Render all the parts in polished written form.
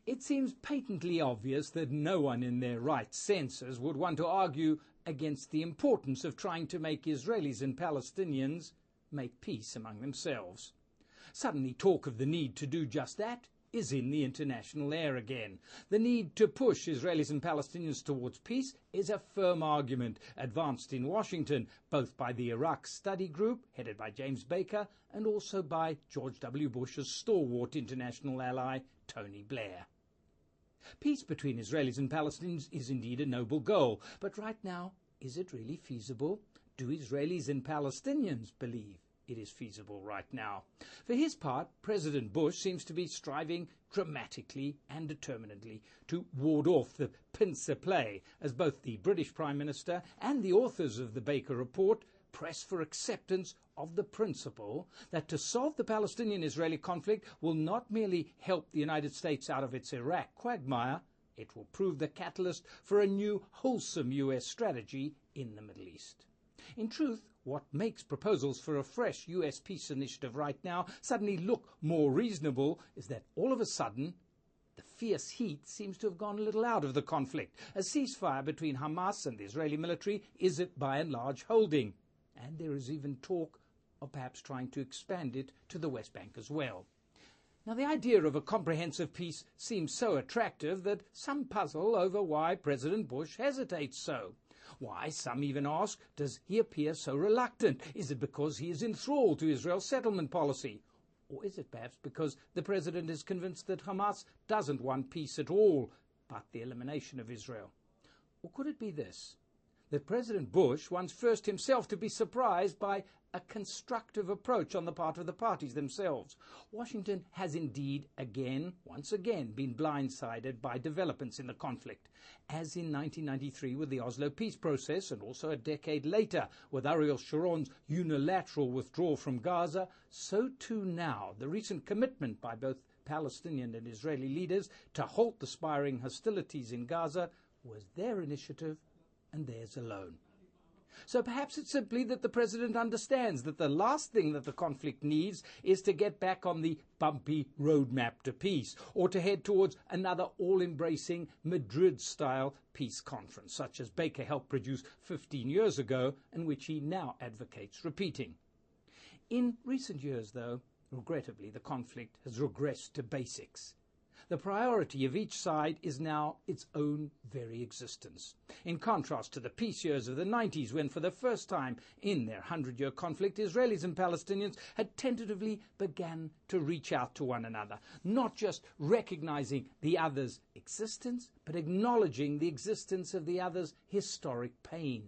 It seems patently obvious that no one in their right senses would want to argue against the importance of trying to make Israelis and Palestinians make peace among themselves. Suddenly talk of the need to do just that is in the international air again. The need to push Israelis and Palestinians towards peace is a firm argument advanced in Washington, both by the Iraq Study Group, headed by James Baker, and also by George W. Bush's stalwart international ally, Tony Blair. Peace between Israelis and Palestinians is indeed a noble goal, but right now, is it really feasible? Do Israelis and Palestinians believe it is feasible right now? For his part, President Bush seems to be striving dramatically and determinedly to ward off the pincer play, as both the British Prime Minister and the authors of the Baker Report press for acceptance of the principle that to solve the Palestinian-Israeli conflict will not merely help the United States out of its Iraq quagmire, it will prove the catalyst for a new wholesome US strategy in the Middle East. In truth, what makes proposals for a fresh US peace initiative right now suddenly look more reasonable is that all of a sudden the fierce heat seems to have gone a little out of the conflict. A ceasefire between Hamas and the Israeli military is by and large holding, and there is even talk of perhaps trying to expand it to the West Bank as well. Now, the idea of a comprehensive peace seems so attractive that some puzzle over why President Bush hesitates so. Why, some even ask, does he appear so reluctant? Is it because he is enthralled to Israel's settlement policy? Or is it perhaps because the president is convinced that Hamas doesn't want peace at all, but the elimination of Israel? Or could it be this, that President Bush wants first himself to be surprised by a constructive approach on the part of the parties themselves? Washington has indeed once again been blindsided by developments in the conflict, as in 1993 with the Oslo peace process, and also a decade later with Ariel Sharon's unilateral withdrawal from Gaza. So too now the recent commitment by both Palestinian and Israeli leaders to halt the spiraling hostilities in Gaza was their initiative and theirs alone. So perhaps it's simply that the president understands that the last thing that the conflict needs is to get back on the bumpy roadmap to peace, or to head towards another all-embracing Madrid-style peace conference, such as Baker helped produce 15 years ago, and which he now advocates repeating. In recent years, though, regrettably, the conflict has regressed to basics. The priority of each side is now its own very existence. In contrast to the peace years of the 90s, when for the first time in their 100-year conflict, Israelis and Palestinians had tentatively began to reach out to one another, not just recognizing the other's existence, but acknowledging the existence of the other's historic pain.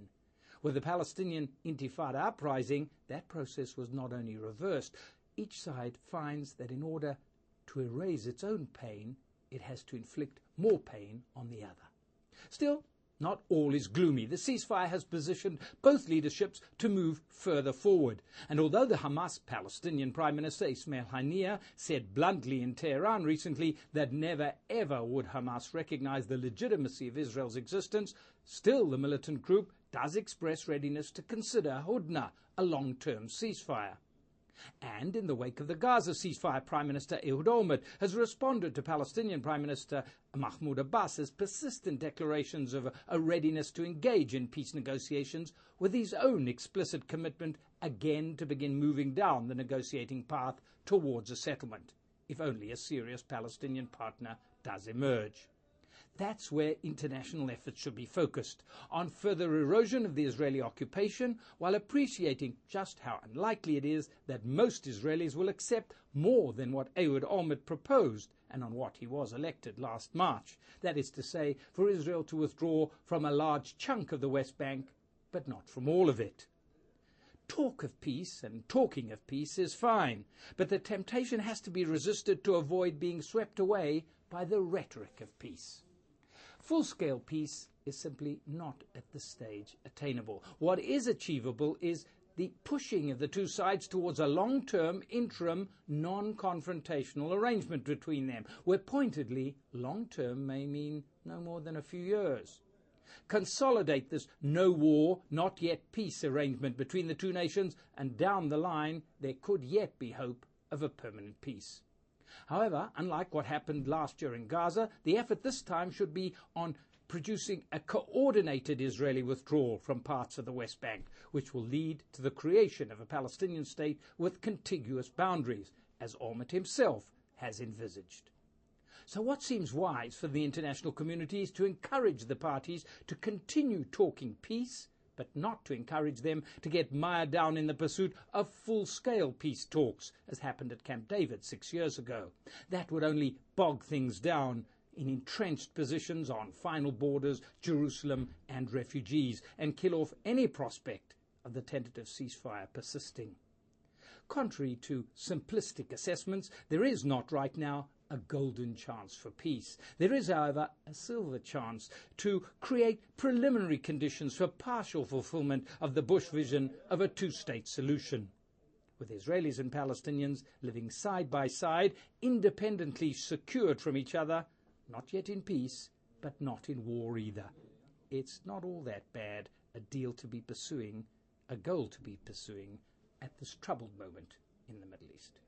With the Palestinian Intifada uprising, that process was not only reversed. Each side finds that in order to erase its own pain, it has to inflict more pain on the other. Still, not all is gloomy. The ceasefire has positioned both leaderships to move further forward. And although the Hamas Palestinian Prime Minister Ismail Haniyeh said bluntly in Tehran recently that never ever would Hamas recognize the legitimacy of Israel's existence, still the militant group does express readiness to consider Hudna, a long-term ceasefire. And in the wake of the Gaza ceasefire, Prime Minister EE.UU has responded to Palestinian Prime Minister Mahmoud Abbas's persistent declarations of a readiness to engage in peace negotiations, with his own explicit commitment again to begin moving down the negotiating path towards a settlement, if only a serious Palestinian partner does emerge. That's where international efforts should be focused, on further erosion of the Israeli occupation, while appreciating just how unlikely it is that most Israelis will accept more than what EE.UU proposed and on what he was elected last March. That is to say, for Israel to withdraw from a large chunk of the West Bank, but not from all of it. Talk of peace and talking of peace is fine, but the temptation has to be resisted to avoid being swept away by the rhetoric of peace. Full-scale peace is simply not at this stage attainable. What is achievable is the pushing of the two sides towards a long-term, interim, non-confrontational arrangement between them, where pointedly long-term may mean no more than a few years. Consolidate this no-war, not-yet peace arrangement between the two nations, and down the line there could yet be hope of a permanent peace. However, unlike what happened last year in Gaza, the effort this time should be on producing a coordinated Israeli withdrawal from parts of the West Bank, which will lead to the creation of a Palestinian state with contiguous boundaries, as Olmert himself has envisaged. So what seems wise for the international community is to encourage the parties to continue talking peace, but not to encourage them to get mired down in the pursuit of full-scale peace talks, as happened at Camp David 6 years ago. That would only bog things down in entrenched positions on final borders, Jerusalem and refugees, and kill off any prospect of the tentative ceasefire persisting. Contrary to simplistic assessments, there is not right now a golden chance for peace. There is, however, a silver chance to create preliminary conditions for partial fulfillment of the Bush vision of a two-state solution, with Israelis and Palestinians living side by side, independently secured from each other, not yet in peace, but not in war either. It's not all that bad, a deal to be pursuing, a goal to be pursuing at this troubled moment in the Middle East.